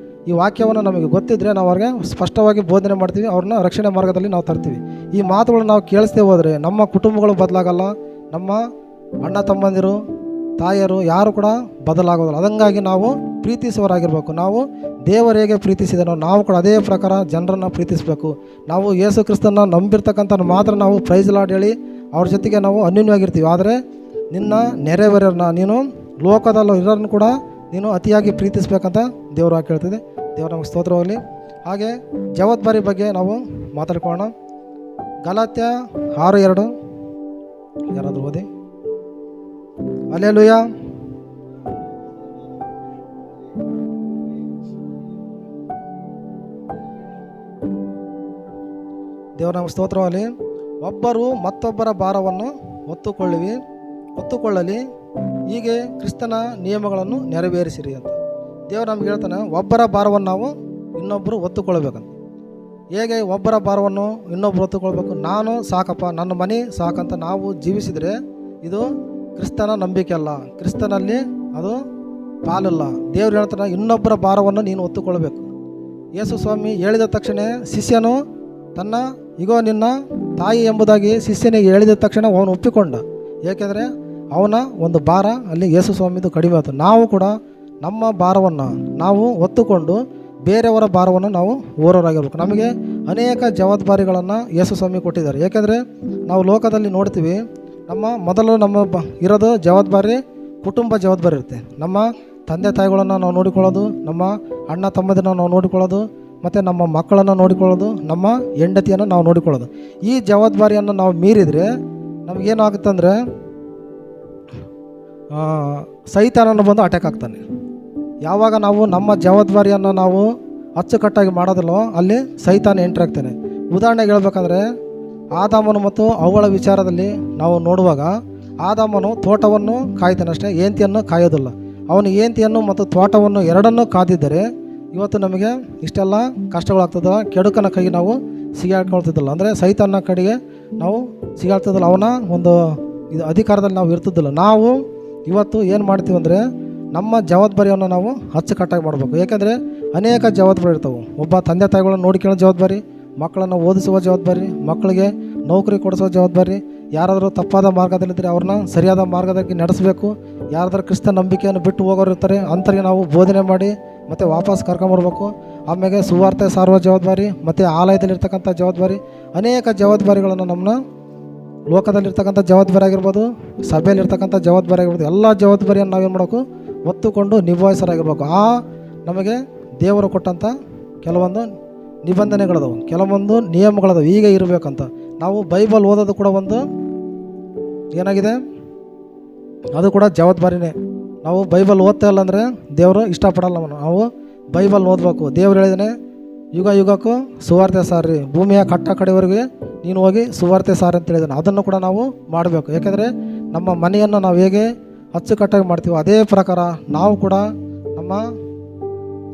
ಈ ವಾಕ್ಯವನ್ನು ನಮಗೆ ಗೊತ್ತಿದ್ದರೆ ನಾವು ಅವ್ರಿಗೆ ಸ್ಪಷ್ಟವಾಗಿ ಬೋಧನೆ ಮಾಡ್ತೀವಿ, ಅವ್ರನ್ನ ರಕ್ಷಣೆ ಮಾರ್ಗದಲ್ಲಿ ನಾವು ತರ್ತೀವಿ. ಈ ಮಾತುಗಳನ್ನು ನಾವು ಕೇಳಿಸ್ತೇ ಹೋದರೆ ನಮ್ಮ ಕುಟುಂಬಗಳು ಬದಲಾಗಲ್ಲ, ನಮ್ಮ ಅಣ್ಣ ತಮ್ಮಂದಿರು, ತಾಯಿಯರು ಯಾರು ಕೂಡ ಬದಲಾಗೋದಿಲ್ಲ. ಅದಂಗಾಗಿ ನಾವು ಪ್ರೀತಿಸುವವರಾಗಿರ್ಬೇಕು. ನಾವು ದೇವರು ಹೇಗೆ ಪ್ರೀತಿಸಿದನೋ ನಾವು ಕೂಡ ಅದೇ ಪ್ರಕಾರ ಜನರನ್ನು ಪ್ರೀತಿಸಬೇಕು. ನಾವು ಯೇಸು ಕ್ರಿಸ್ತನ ನಂಬಿರ್ತಕ್ಕಂಥ ಮಾತ್ರ ನಾವು ಪ್ರೈಸ್ ಲಾರ್ಡ್ ಹೇಳಿ ಅವ್ರ ಜೊತೆಗೆ ನಾವು ಅನ್ಯೋನ್ಯವಾಗಿರ್ತೀವಿ. ಆದರೆ ನಿನ್ನ ನೆರೆವೇರನ್ನ, ನೀನು ಲೋಕದಲ್ಲಿ ಇರೋರನ್ನು ಕೂಡ ನೀನು ಅತಿಯಾಗಿ ಪ್ರೀತಿಸ್ಬೇಕಂತ ದೇವರು ಕೇಳ್ತಿದೆ. ದೇವರು ನಮಗೆ ಸ್ತೋತ್ರವಾಗಲಿ. ಹಾಗೆ ಜವಾಬ್ದಾರಿ ಬಗ್ಗೆ ನಾವು ಮಾತಾಡ್ಕೊಳ್ಳೋಣ. ಗಲಾತ್ಯ 6:2 ಯಾರಾದರೂ ಓದಿ. ಹಲ್ಲೆಲೂಯಾ. ದೇವರ ನಮಗೆ ಸ್ತೋತ್ರವಾಗಲಿ. ಒಬ್ಬರು ಮತ್ತೊಬ್ಬರ ಭಾರವನ್ನು ಹೊತ್ತುಕೊಳ್ಳಲಿ, ಹೀಗೆ ಕ್ರಿಸ್ತನ ನಿಯಮಗಳನ್ನು ನೆರವೇರಿಸಿರಿ ಅಂತ ದೇವರು ನಮ್ಗೆ ಹೇಳ್ತಾನೆ. ಒಬ್ಬರ ಭಾರವನ್ನು ನಾವು ಇನ್ನೊಬ್ಬರು ಹೊತ್ತುಕೊಳ್ಬೇಕಂತ. ಹೇಗೆ ಒಬ್ಬರ ಭಾರವನ್ನು ಇನ್ನೊಬ್ಬರು ಹೊತ್ತುಕೊಳ್ಬೇಕು? ನಾನು ಸಾಕಪ್ಪ, ನನ್ನ ಮನೆ ಸಾಕಂತ ನಾವು ಜೀವಿಸಿದರೆ ಇದು ಕ್ರಿಸ್ತನ ನಂಬಿಕೆ ಅಲ್ಲ, ಕ್ರಿಸ್ತನಲ್ಲಿ ಅದು ಪಾಲಲ್ಲ. ದೇವ್ರು ಹೇಳ್ತಾನೆ, ಇನ್ನೊಬ್ಬರ ಭಾರವನ್ನು ನೀನು ಹೊತ್ತುಕೊಳ್ಬೇಕು. ಯೇಸು ಸ್ವಾಮಿ ಹೇಳಿದ ತಕ್ಷಣ ಶಿಷ್ಯನು ತನ್ನ ಇಗೋ ನಿನ್ನ ತಾಯಿ ಎಂಬುದಾಗಿ ಶಿಷ್ಯನಿಗೆ ಹೇಳಿದ ತಕ್ಷಣ ಅವನು ಒಪ್ಪಿಕೊಂಡ. ಏಕೆಂದರೆ ಅವನ ಒಂದು ಭಾರ ಅಲ್ಲಿ ಯೇಸು ಸ್ವಾಮಿದು ಕಡಿಮೆ ಆಯಿತು. ನಾವು ಕೂಡ ನಮ್ಮ ಭಾರವನ್ನು ನಾವು ಹೊತ್ತುಕೊಂಡು ಬೇರೆಯವರ ಭಾರವನ್ನು ನಾವು ಹೊರೋರಾಗಿರ್ಬೇಕು. ನಮಗೆ ಅನೇಕ ಜವಾಬ್ದಾರಿಗಳನ್ನು ಯೇಸು ಸ್ವಾಮಿ ಕೊಟ್ಟಿದ್ದಾರೆ. ಏಕೆಂದರೆ ನಾವು ಲೋಕದಲ್ಲಿ ನೋಡ್ತೀವಿ, ನಮ್ಮ ಇರೋದು ಜವಾಬ್ದಾರಿ, ಕುಟುಂಬ ಜವಾಬ್ದಾರಿ ಇರುತ್ತೆ. ನಮ್ಮ ತಂದೆ ತಾಯಿಗಳನ್ನು ನಾವು ನೋಡಿಕೊಳ್ಳೋದು, ನಮ್ಮ ಅಣ್ಣ ತಮ್ಮದನ್ನು ನಾವು ನೋಡಿಕೊಳ್ಳೋದು, ಮತ್ತು ನಮ್ಮ ಮಕ್ಕಳನ್ನು ನೋಡಿಕೊಳ್ಳೋದು, ನಮ್ಮ ಹೆಂಡತಿಯನ್ನು ನಾವು ನೋಡಿಕೊಳ್ಳೋದು. ಈ ಜವಾಬ್ದಾರಿಯನ್ನು ನಾವು ಮೀರಿದರೆ ನಮಗೇನಾಗುತ್ತಂದರೆ ಸೈತಾನನ್ನು ಬಂದು ಅಟ್ಯಾಕ್ ಆಗ್ತಾನೆ. ಯಾವಾಗ ನಾವು ನಮ್ಮ ಜವಾಬ್ದಾರಿಯನ್ನು ನಾವು ಅಚ್ಚುಕಟ್ಟಾಗಿ ಮಾಡೋದಿಲ್ಲೋ ಅಲ್ಲಿ ಸೈತಾನ ಎಂಟ್ರಿ ಆಗ್ತಾನೆ. ಉದಾಹರಣೆಗೆ ಹೇಳ್ಬೇಕಂದ್ರೆ ಆದಾಮನು ಮತ್ತು ಅವುಗಳ ವಿಚಾರದಲ್ಲಿ ನಾವು ನೋಡುವಾಗ ಆದಾಮನು ತೋಟವನ್ನು ಕಾಯ್ತಾನೆ ಅಷ್ಟೇ, ಹೇಂತಿಯನ್ನು ಕಾಯೋದಿಲ್ಲ. ಅವನು ಹೇಂತಿಯನ್ನು ಮತ್ತು ತೋಟವನ್ನು ಎರಡನ್ನೂ ಕಾದಿದ್ದರೆ ಇವತ್ತು ನಮಗೆ ಇಷ್ಟೆಲ್ಲ ಕಷ್ಟಗಳಾಗ್ತದೆ. ಕೆಡುಕನ ಕೈಗೆ ನಾವು ಸಿಗಾಡ್ಕೊಳ್ತಿದ್ದಿಲ್ಲ, ಅಂದರೆ ಸೈತಾನ ಕಡೆಗೆ ನಾವು ಸಿಗಾಡ್ತಿದ್ದಿಲ್ಲ, ಅವನ ಒಂದು ಇದು ಅಧಿಕಾರದಲ್ಲಿ ನಾವು ಇರ್ತಿದ್ದಿಲ್ಲ. ನಾವು ಇವತ್ತು ಏನು ಮಾಡ್ತೀವಿ ಅಂದರೆ ನಮ್ಮ ಜವಾಬ್ದಾರಿಯನ್ನು ನಾವು ಅಚ್ಚುಕಟ್ಟಾಗಿ ಮಾಡಬೇಕು. ಏಕೆಂದರೆ ಅನೇಕ ಜವಾಬ್ದಾರಿ ಇರ್ತವೆ. ಒಬ್ಬ ತಂದೆ ತಾಯಿಗಳನ್ನು ನೋಡಿಕೊಳ್ಳೋ ಜವಾಬ್ದಾರಿ, ಮಕ್ಕಳನ್ನು ಓದಿಸುವ ಜವಾಬ್ದಾರಿ, ಮಕ್ಕಳಿಗೆ ನೌಕರಿ ಕೊಡಿಸುವ ಜವಾಬ್ದಾರಿ, ಯಾರಾದರೂ ತಪ್ಪಾದ ಮಾರ್ಗದಲ್ಲಿದ್ದರೆ ಅವ್ರನ್ನ ಸರಿಯಾದ ಮಾರ್ಗದಲ್ಲಿ ನಡೆಸಬೇಕು. ಯಾರಾದರೂ ಕ್ರಿಸ್ತ ನಂಬಿಕೆಯನ್ನು ಬಿಟ್ಟು ಹೋಗೋರು ಇರ್ತಾರೆ, ಅಂಥವ್ರಿಗೆ ನಾವು ಬೋಧನೆ ಮಾಡಿ ಮತ್ತು ವಾಪಸ್ ಕರ್ಕೊಂಬರ್ಬೇಕು. ಆಮೇಲೆ ಸುವಾರ್ತೆ ಸಾರುವ ಜವಾಬ್ದಾರಿ, ಮತ್ತು ಆಲಯದಲ್ಲಿರ್ತಕ್ಕಂಥ ಜವಾಬ್ದಾರಿ, ಅನೇಕ ಜವಾಬ್ದಾರಿಗಳನ್ನು ನಮ್ಮನ್ನ ಲೋಕದಲ್ಲಿರ್ತಕ್ಕಂಥ ಜವಾಬ್ದಾರಿ ಆಗಿರ್ಬೋದು, ಸಭೆಯಲ್ಲಿರ್ತಕ್ಕಂಥ ಜವಾಬ್ದಾರಿ ಆಗಿರ್ಬೋದು, ಎಲ್ಲ ಜವಾಬ್ದಾರಿಯನ್ನು ನಾವೇನು ಮಾಡಬೇಕು, ಒತ್ತುಕೊಂಡು ನಿಭಾಯಿಸರಾಗಿರ್ಬೇಕು. ನಮಗೆ ದೇವರು ಕೊಟ್ಟಂಥ ಕೆಲವೊಂದು ನಿಬಂಧನೆಗಳದವು, ಕೆಲವೊಂದು ನಿಯಮಗಳದವು, ಹೀಗೆ ಇರಬೇಕಂತ. ನಾವು ಬೈಬಲ್ ಓದೋದು ಕೂಡ ಒಂದು ಏನಾಗಿದೆ, ಅದು ಕೂಡ ಜವಾಬ್ದಾರಿನೇ. ನಾವು ಬೈಬಲ್ ಓದ್ತಾ ಇಲ್ಲ ಅಂದರೆ ದೇವರು ಇಷ್ಟಪಡಲ್ಲ. ನಾವು ಬೈಬಲ್ ಓದಬೇಕು. ದೇವ್ರು ಹೇಳಿದಾನೆ, ಯುಗ ಯುಗಕ್ಕೂ ಸುವಾರ್ತೆ ಸಾರ್ರಿ, ಭೂಮಿಯ ಕಟ್ಟ ಕಡೆವರೆಗೆ ನೀನು ಹೋಗಿ ಸುವಾರ್ತೆ ಸಾರಿ ಅಂತ ಹೇಳಿದಾನೆ. ಅದನ್ನು ಕೂಡ ನಾವು ಮಾಡಬೇಕು. ಯಾಕೆಂದರೆ ನಮ್ಮ ಮನೆಯನ್ನು ನಾವು ಹೇಗೆ ಅಚ್ಚುಕಟ್ಟಾಗಿ ಮಾಡ್ತೀವೋ ಅದೇ ಪ್ರಕಾರ ನಾವು ಕೂಡ ನಮ್ಮ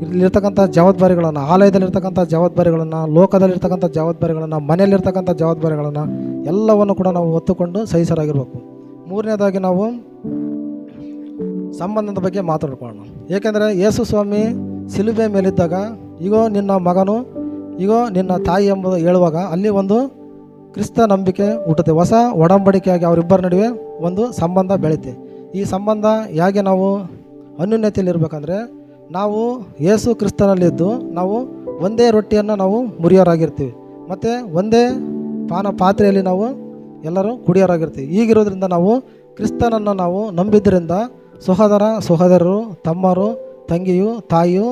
ಇಲ್ಲಿರ್ತಕ್ಕಂಥ ಜವಾಬ್ದಾರಿಗಳನ್ನು, ಆಲಯದಲ್ಲಿರ್ತಕ್ಕಂಥ ಜವಾಬ್ದಾರಿಗಳನ್ನು, ಲೋಕದಲ್ಲಿರ್ತಕ್ಕಂಥ ಜವಾಬ್ದಾರಿಗಳನ್ನು, ಮನೆಯಲ್ಲಿರ್ತಕ್ಕಂಥ ಜವಾಬ್ದಾರಿಗಳನ್ನು ಎಲ್ಲವನ್ನು ಕೂಡ ನಾವು ಒತ್ತುಕೊಂಡು ಸಹಿಸರಾಗಿರ್ಬೇಕು. ಮೂರನೇದಾಗಿ ನಾವು ಸಂಬಂಧದ ಬಗ್ಗೆ ಮಾತಾಡ್ಕೊಳ್ಳೋಣ. ಏಕೆಂದರೆ ಯೇಸು ಸ್ವಾಮಿ ಶಿಲುಬೆ ಮೇಲಿದ್ದಾಗ, ಈಗೋ ನಿನ್ನ ಮಗನು, ಈಗೋ ನಿನ್ನ ತಾಯಿ ಎಂಬುದು ಹೇಳುವಾಗ ಅಲ್ಲಿ ಒಂದು ಕ್ರಿಸ್ತ ನಂಬಿಕೆ ಹುಟ್ಟುತ್ತೆ. ಹೊಸ ಒಡಂಬಡಿಕೆಯಾಗಿ ಅವರಿಬ್ಬರ ನಡುವೆ ಒಂದು ಸಂಬಂಧ ಬೆಳೀತೆ. ಈ ಸಂಬಂಧ ಹೇಗೆ ನಾವು ಅನ್ಯೋನ್ಯತೆಯಲ್ಲಿರ್ಬೇಕಂದ್ರೆ, ನಾವು ಯೇಸು ಕ್ರಿಸ್ತನಲ್ಲಿದ್ದು ನಾವು ಒಂದೇ ರೊಟ್ಟಿಯನ್ನು ನಾವು ಮುರಿಯೋರಾಗಿರ್ತೀವಿ, ಮತ್ತು ಒಂದೇ ಪಾತ್ರೆಯಲ್ಲಿ ನಾವು ಎಲ್ಲರೂ ಕುಡಿಯೋರಾಗಿರ್ತೀವಿ. ಹೀಗಿರೋದ್ರಿಂದ ನಾವು ಕ್ರಿಸ್ತನನ್ನು ನಾವು ನಂಬಿದ್ದರಿಂದ ಸಹೋದರರು, ತಮ್ಮರು, ತಂಗಿಯು, ತಾಯಿಯು,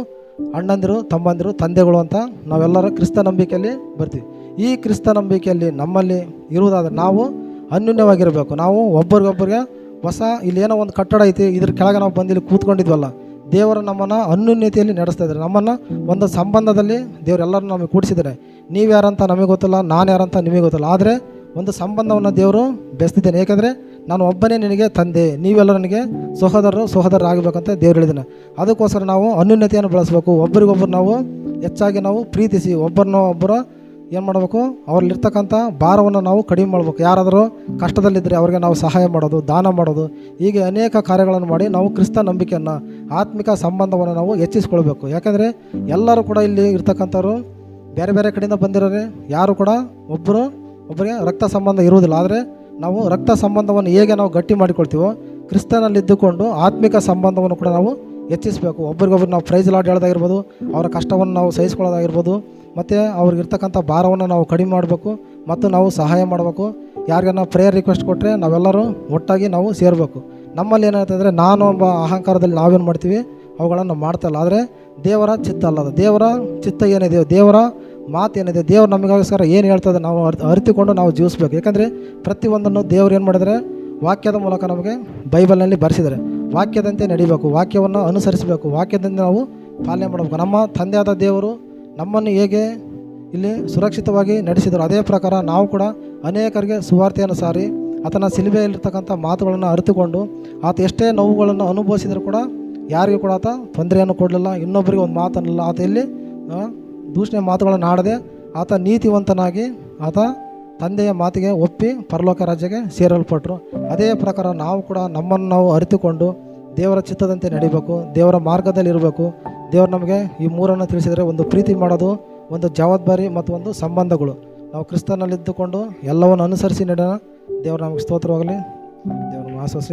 ಅಣ್ಣಂದಿರು, ತಮ್ಮಂದಿರು, ತಂದೆಗಳು ಅಂತ ನಾವೆಲ್ಲರೂ ಕ್ರಿಸ್ತ ನಂಬಿಕೆಯಲ್ಲಿ ಬರ್ತೀವಿ. ಈ ಕ್ರಿಸ್ತ ನಂಬಿಕೆಯಲ್ಲಿ ನಮ್ಮಲ್ಲಿ ಇರುವುದಾದರೆ ನಾವು ಅನ್ಯೋನ್ಯವಾಗಿರಬೇಕು. ನಾವು ಒಬ್ಬರಿಗೊಬ್ಬರಿಗೆ ಇಲ್ಲಿ ಏನೋ ಒಂದು ಕಟ್ಟಡ ಐತಿ, ಇದ್ರ ಕೆಳಗೆ ನಾವು ಬಂದು ಇಲ್ಲಿ ಕೂತ್ಕೊಂಡಿದ್ವಲ್ಲ, ದೇವರು ನಮ್ಮನ್ನು ಅನ್ಯೋನ್ಯತೆಯಲ್ಲಿ ನಡೆಸ್ತಾ ಇದ್ದಾರೆ. ನಮ್ಮನ್ನು ಒಂದು ಸಂಬಂಧದಲ್ಲಿ ದೇವರೆಲ್ಲರೂ ನಮಗೆ ಕೂಡಿಸಿದ್ದಾರೆ. ನೀವು ಯಾರಂತ ನಮಗೆ ಗೊತ್ತಿಲ್ಲ, ನಾನು ಯಾರಂತ ನಿಮಗೆ ಗೊತ್ತಿಲ್ಲ, ಆದರೆ ಒಂದು ಸಂಬಂಧವನ್ನು ದೇವರು ಬೆಳೆಸ್ತಿದ್ದೇನೆ. ಏಕೆಂದರೆ ನಾನು ಒಬ್ಬನೇ ನಿನಗೆ ತಂದೆ, ನೀವೆಲ್ಲ ನನಗೆ ಸಹೋದರರಾಗಬೇಕಂತ ದೇವ್ರು ಹೇಳಿದ್ದಾನೆ. ಅದಕ್ಕೋಸ್ಕರ ನಾವು ಅನ್ಯೋನ್ಯತೆಯನ್ನು ಬೆಳೆಸಬೇಕು. ಒಬ್ಬರಿಗೊಬ್ಬರು ನಾವು ಹೆಚ್ಚಾಗಿ ನಾವು ಪ್ರೀತಿಸಿ ಒಬ್ಬರನ್ನೊಬ್ಬರು ಏನು ಮಾಡಬೇಕು, ಅವ್ರಲ್ಲಿರ್ತಕ್ಕಂಥ ಭಾರವನ್ನು ನಾವು ಕಡಿಮೆ ಮಾಡಬೇಕು. ಯಾರಾದರೂ ಕಷ್ಟದಲ್ಲಿದ್ದರೆ ಅವ್ರಿಗೆ ನಾವು ಸಹಾಯ ಮಾಡೋದು, ದಾನ ಮಾಡೋದು, ಹೀಗೆ ಅನೇಕ ಕಾರ್ಯಗಳನ್ನು ಮಾಡಿ ನಾವು ಕ್ರಿಸ್ತ ನಂಬಿಕೆಯನ್ನು, ಆತ್ಮಿಕ ಸಂಬಂಧವನ್ನು ನಾವು ಹೆಚ್ಚಿಸ್ಕೊಳ್ಬೇಕು. ಯಾಕೆಂದರೆ ಎಲ್ಲರೂ ಕೂಡ ಇಲ್ಲಿ ಇರ್ತಕ್ಕಂಥವ್ರು ಬೇರೆ ಬೇರೆ ಕಡೆಯಿಂದ ಬಂದಿರೋರೆ, ಯಾರು ಕೂಡ ಒಬ್ಬರಿಗೆ ರಕ್ತ ಸಂಬಂಧ ಇರುವುದಿಲ್ಲ. ಆದರೆ ನಾವು ರಕ್ತ ಸಂಬಂಧವನ್ನು ಹೇಗೆ ನಾವು ಗಟ್ಟಿ ಮಾಡಿಕೊಳ್ತೀವೋ, ಕ್ರಿಸ್ತನಲ್ಲಿದ್ದುಕೊಂಡು ಆತ್ಮಿಕ ಸಂಬಂಧವನ್ನು ಕೂಡ ನಾವು ಹೆಚ್ಚಿಸಬೇಕು. ಒಬ್ರಿಗೊಬ್ರು ನಾವು ಪ್ರೈಸ್ ಲಾಡ್ ಹೇಳೋದಾಗಿರ್ಬೋದು, ಅವರ ಕಷ್ಟವನ್ನು ನಾವು ಸಹಿಸ್ಕೊಳ್ಳೋದಾಗಿರ್ಬೋದು, ಮತ್ತು ಅವ್ರಿಗಿರ್ತಕ್ಕಂಥ ಭಾರವನ್ನು ನಾವು ಕಡಿಮೆ ಮಾಡಬೇಕು ಮತ್ತು ನಾವು ಸಹಾಯ ಮಾಡಬೇಕು. ಯಾರಿಗಾನ ಪ್ರೇಯರ್ ರಿಕ್ವೆಸ್ಟ್ ಕೊಟ್ಟರೆ ನಾವೆಲ್ಲರೂ ಒಟ್ಟಾಗಿ ನಾವು ಸೇರಬೇಕು. ನಮ್ಮಲ್ಲಿ ಏನಾಗ್ತಂದರೆ ನಾನು ಎಂಬ ಅಹಂಕಾರದಲ್ಲಿ ನಾವೇನು ಮಾಡ್ತೀವಿ, ಅವುಗಳನ್ನು ಮಾಡ್ತಾಯಿಲ್ಲ. ಆದರೆ ದೇವರ ಚಿತ್ತ ಅಲ್ಲದ, ದೇವರ ಚಿತ್ತ ಏನಿದೆ, ದೇವರ ಮಾತು ಏನಿದೆ, ದೇವ್ರು ನಮಗೋಸ್ಕರ ಏನು ಹೇಳ್ತದೆ ನಾವು ಅರಿತುಕೊಂಡು ನಾವು ಜೀವಿಸ್ಬೇಕು. ಯಾಕಂದರೆ ಪ್ರತಿಯೊಂದನ್ನು ದೇವ್ರು ಏನು ಮಾಡಿದರೆ ವಾಕ್ಯದ ಮೂಲಕ ನಮಗೆ ಬೈಬಲ್ನಲ್ಲಿ ಬರೆಸಿದ್ದಾರೆ. ವಾಕ್ಯದಂತೆ ನಡಿಬೇಕು, ವಾಕ್ಯವನ್ನು ಅನುಸರಿಸಬೇಕು, ವಾಕ್ಯದಂತೆ ನಾವು ಪಾಲನೆ ಮಾಡಬೇಕು. ನಮ್ಮ ತಂದೆಯಾದ ದೇವರು ನಮ್ಮನ್ನು ಹೇಗೆ ಇಲ್ಲಿ ಸುರಕ್ಷಿತವಾಗಿ ನಡೆಸಿದರು, ಅದೇ ಪ್ರಕಾರ ನಾವು ಕೂಡ ಅನೇಕರಿಗೆ ಸುವಾರ್ತೆಯನ್ನು ಸಾರಿ ಆತನ ಶಿಲುಬೆಯಲ್ಲಿರ್ತಕ್ಕಂಥ ಮಾತುಗಳನ್ನು ಅರಿತುಕೊಂಡು ಆತ ಎಷ್ಟೇ ನೋವುಗಳನ್ನು ಅನುಭವಿಸಿದರೂ ಕೂಡ ಯಾರಿಗೂ ಕೂಡ ಆತ ತೊಂದರೆಯನ್ನು ಕೊಡಲಿಲ್ಲ, ಇನ್ನೊಬ್ಬರಿಗೆ ಒಂದು ಮಾತನ್ನಲ್ಲ. ಆತ ಇಲ್ಲಿ ದೂಷಣೆ ಮಾತುಗಳನ್ನು ಆಡದೆ ಆತ ನೀತಿವಂತನಾಗಿ ಆತ ತಂದೆಯ ಮಾತಿಗೆ ಒಪ್ಪಿ ಪರಲೋಕ ರಾಜ್ಯಕ್ಕೆ ಸೇರಲ್ಪಟ್ಟರು. ಅದೇ ಪ್ರಕಾರ ನಾವು ಕೂಡ ನಮ್ಮನ್ನು ನಾವು ಅರಿತುಕೊಂಡು ದೇವರ ಚಿತ್ತದಂತೆ ನಡಿಬೇಕು, ದೇವರ ಮಾರ್ಗದಲ್ಲಿ ಇರಬೇಕು. ದೇವರು ನಮಗೆ ಈ ಮೂರನ್ನು ತಿಳಿಸಿದರೆ, ಒಂದು ಪ್ರೀತಿ ಮಾಡೋದು, ಒಂದು ಜವಾಬ್ದಾರಿ ಮತ್ತು ಒಂದು ಸಂಬಂಧಗಳು. ನಾವು ಕ್ರಿಸ್ತನಲ್ಲಿದ್ದುಕೊಂಡು ಎಲ್ಲವನ್ನು ಅನುಸರಿಸಿ ನಡೆಯೋಣ. ದೇವರು ನಮಗೆ ಸ್ತೋತ್ರವಾಗಲಿ. ದೇವರು ಆಶ್ವಾಸ